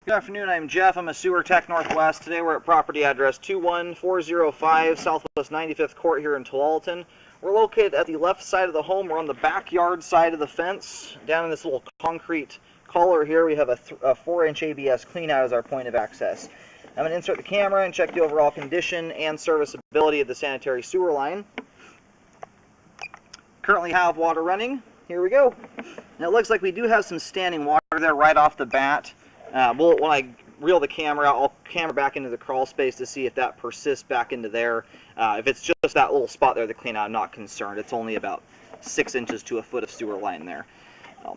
Good afternoon, I'm Jeff. I'm a sewer tech Northwest. Today we're at property address 21405 Southwest 95th Court here in Tualatin. We're located at the left side of the home. We're on the backyard side of the fence. Down in this little concrete collar here, we have a 4-inch ABS cleanout as our point of access. I'm going to insert the camera and check the overall condition and serviceability of the sanitary sewer line. Currently have water running. Here we go. Now it looks like we do have some standing water there right off the bat. When I reel the camera out, I'll camera back into the crawl space to see if that persists back into there. If it's just that little spot there to clean out, I'm not concerned. It's only about 6 inches to a foot of sewer line there.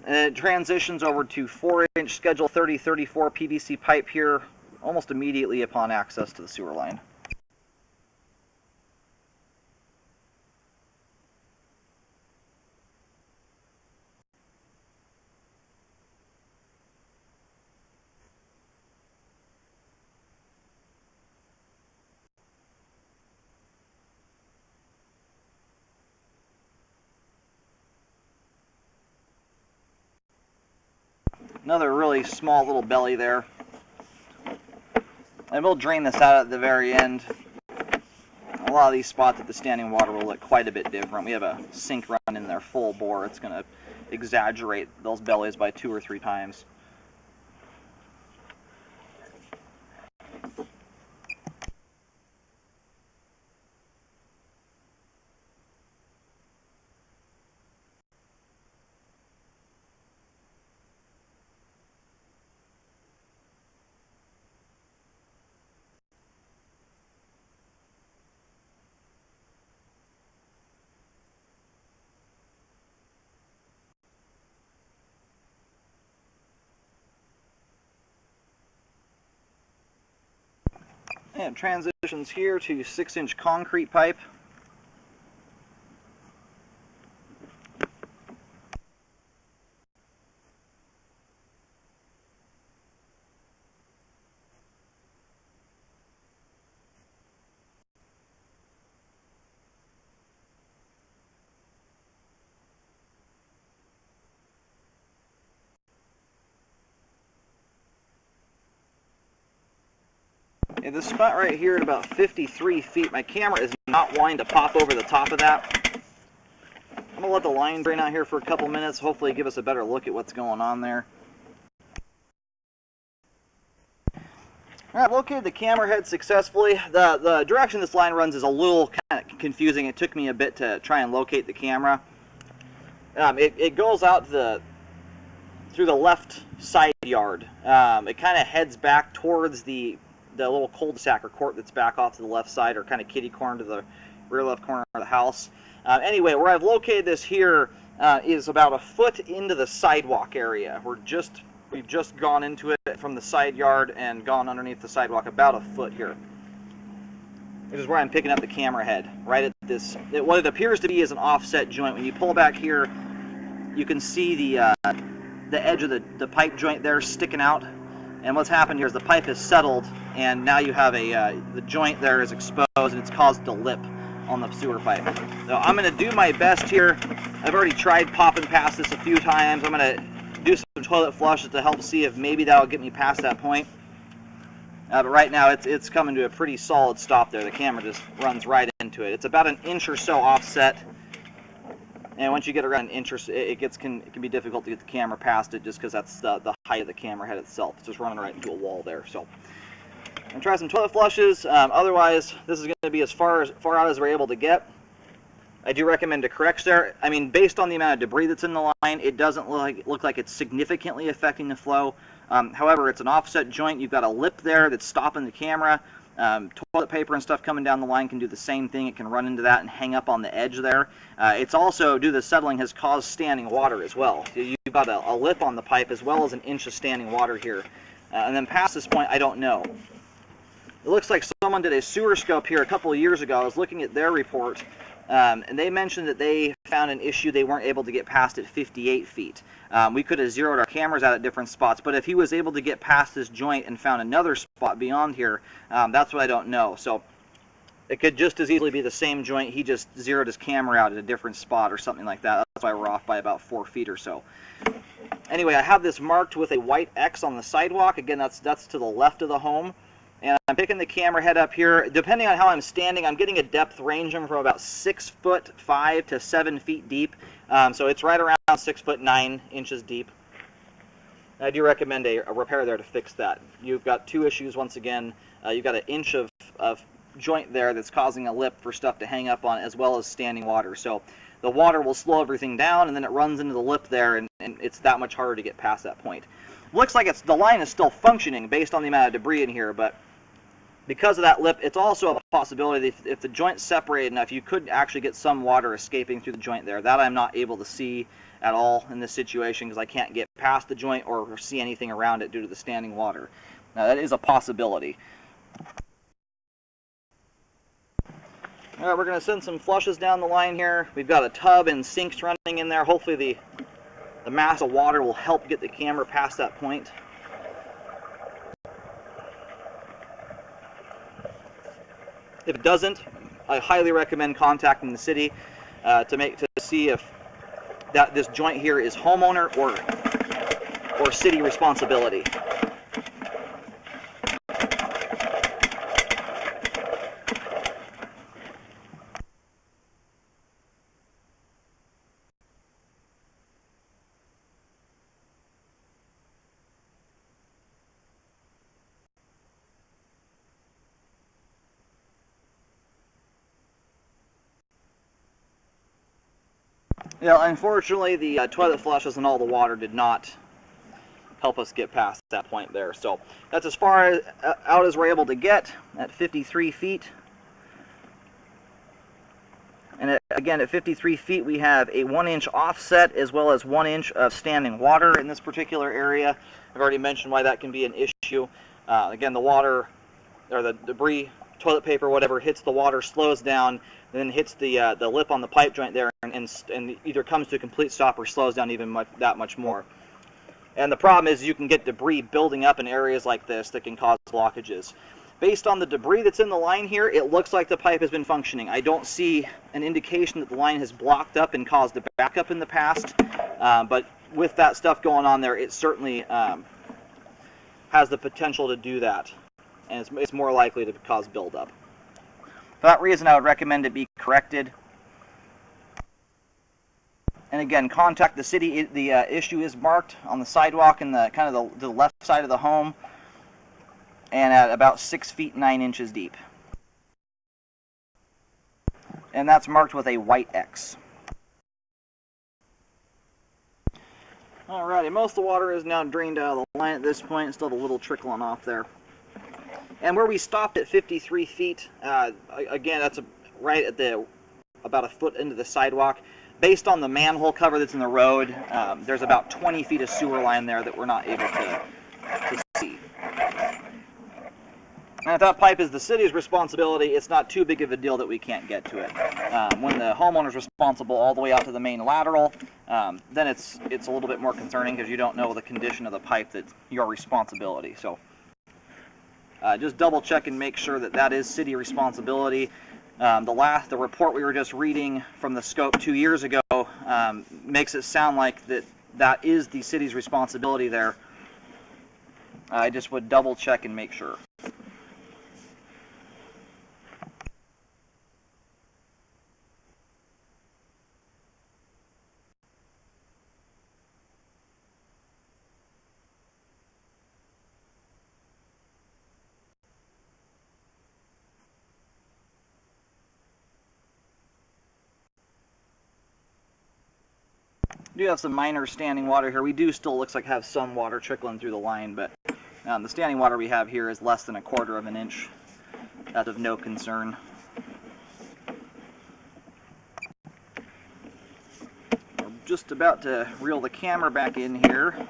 And it transitions over to 4-inch Schedule 3034 PVC pipe here almost immediately upon access to the sewer line. Another really small little belly there. And we'll drain this out at the very end. A lot of these spots at the standing water will look quite a bit different. We have a sink run in there full bore. It's going to exaggerate those bellies by 2 or 3 times. And transitions here to 6-inch concrete pipe. In this spot right here at about 53 feet, my camera is not wanting to pop over the top of that. I'm going to let the line drain out here for a couple minutes, hopefully give us a better look at what's going on there. Alright, located the camera head successfully. The direction this line runs is a little kind of confusing. It took me a bit to try and locate the camera. It goes out through the left side yard. It kind of heads back towards the little cul-de-sac or court that's back off to the left side, or kind of kitty corner to the rear left corner of the house. Anyway, where I've located this here is about a foot into the sidewalk area. We've just gone into it from the side yard and gone underneath the sidewalk about a foot here. This is where I'm picking up the camera head, right at this. What it appears to be is an offset joint. When you pull back here, you can see the edge of the pipe joint there sticking out. And what's happened here is the pipe has settled, and now you have the joint there is exposed, and it's caused a lip on the sewer pipe. So I'm going to do my best here. I've already tried popping past this a few times. I'm going to do some toilet flushes to help see if maybe that'll get me past that point. But right now it's coming to a pretty solid stop there. The camera just runs right into it. It's about an inch or so offset. And once you get around an inch or so, it can be difficult to get the camera past it, just because that's the height of the camera head itself. It's just running right into a wall there. So I'm going to try some toilet flushes. Otherwise, this is going to be as far out as we're able to get. I do recommend a correct there. I mean, based on the amount of debris that's in the line, it doesn't look like it's significantly affecting the flow. However, it's an offset joint. You've got a lip there that's stopping the camera. Toilet paper and stuff coming down the line can do the same thing. It can run into that and hang up on the edge there. It's also, due to the settling, has caused standing water as well. You've got a lip on the pipe as well as an inch of standing water here. And then past this point, I don't know. It looks like someone did a sewer scope here a couple of years ago. I was looking at their report, and they mentioned that they found an issue. They weren't able to get past at 58 feet. We could have zeroed our cameras out at different spots, but if he was able to get past this joint and found another spot beyond here, that's what I don't know. So it could just as easily be the same joint. He just zeroed his camera out at a different spot or something like that. That's why we're off by about 4 feet or so. Anyway, I have this marked with a white X on the sidewalk. Again, that's to the left of the home. And I'm picking the camera head up here. Depending on how I'm standing, I'm getting a depth ranging from about 6'5" to 7 feet deep. So it's right around 6'9" deep. I do recommend a repair there to fix that. You've got two issues once again. You've got an inch of joint there that's causing a lip for stuff to hang up on, as well as standing water. So the water will slow everything down, and then it runs into the lip there, and it's that much harder to get past that point. Looks like the line is still functioning based on the amount of debris in here, but because of that lip, it's also a possibility that if the joint's separated enough, you could actually get some water escaping through the joint there. That I'm not able to see at all in this situation because I can't get past the joint or see anything around it due to the standing water. Now, that is a possibility. All right, we're going to send some flushes down the line here. We've got a tub and sinks running in there. Hopefully the mass of water will help get the camera past that point. If it doesn't, I highly recommend contacting the city to see if this joint here is homeowner or city responsibility. Yeah, unfortunately, the toilet flushes and all the water did not help us get past that point there. So that's as far out as we're able to get at 53 feet. And again, at 53 feet, we have a 1-inch offset as well as 1 inch of standing water in this particular area. I've already mentioned why that can be an issue. Again, the water or the debris, toilet paper, whatever, hits the water, slows down, then hits the lip on the pipe joint there, and either comes to a complete stop or slows down even that much more. And the problem is you can get debris building up in areas like this that can cause blockages. Based on the debris that's in the line here, it looks like the pipe has been functioning. I don't see an indication that the line has blocked up and caused a backup in the past, but with that stuff going on there, it certainly has the potential to do that, and it's more likely to cause buildup. For that reason, I would recommend it be corrected. And again, contact the city. The issue is marked on the sidewalk in the kind of the left side of the home, and at about 6 feet 9 inches deep. And that's marked with a white X. Alrighty, most of the water is now drained out of the line at this point. Still have a little trickling off there. And where we stopped at 53 feet, again, that's right at about a foot into the sidewalk. Based on the manhole cover that's in the road, there's about 20 feet of sewer line there that we're not able to see. And if that pipe is the city's responsibility, it's not too big of a deal that we can't get to it. When the homeowner's responsible all the way out to the main lateral, then it's a little bit more concerning because you don't know the condition of the pipe that's your responsibility. So just double check and make sure that that is city responsibility. The report we were just reading from the scope 2 years ago makes it sound like that is the city's responsibility there. I just would double check and make sure. We do have some minor standing water here. We do still looks like have some water trickling through the line, but the standing water we have here is less than 1/4 of an inch. That's of no concern. We're just about to reel the camera back in here.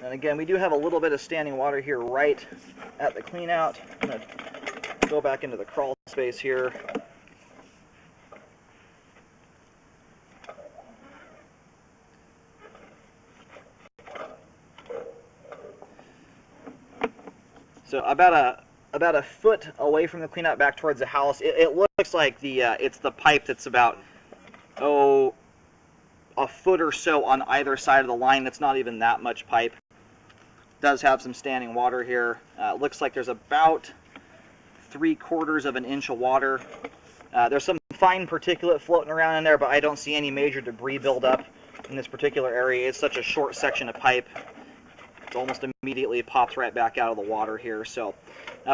And again, we do have a little bit of standing water here right at the clean out. I'm going to go back into the crawl space here. So about a foot away from the cleanout back towards the house, it looks like it's the pipe that's about a foot or so on either side of the line. It's not even that much pipe. It does have some standing water here. Looks like there's about 3/4 of an inch of water. There's some fine particulate floating around in there, but I don't see any major debris buildup in this particular area. It's such a short section of pipe. It almost immediately pops right back out of the water here. So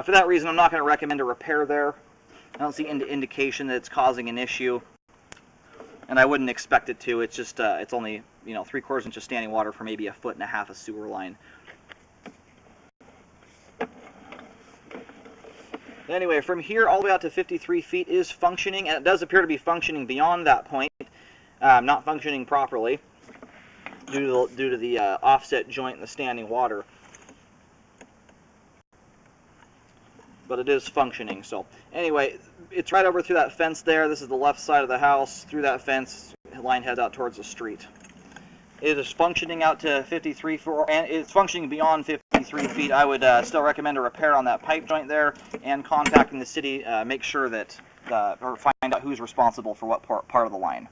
for that reason, I'm not going to recommend a repair there. I don't see any indication that it's causing an issue, and I wouldn't expect it to. It's just it's only 3/4 inch of standing water for maybe 1.5 feet of sewer line. Anyway, from here all the way out to 53 feet is functioning, and it does appear to be functioning beyond that point, not functioning properly due to the offset joint in the standing water. But it is functioning. So anyway, it's right over through that fence there. This is the left side of the house. Through that fence, line heads out towards the street. It is functioning out to 53 feet, and it's functioning beyond 53 feet. I would still recommend a repair on that pipe joint there, and contacting the city, make sure that, or find out who's responsible for what part of the line.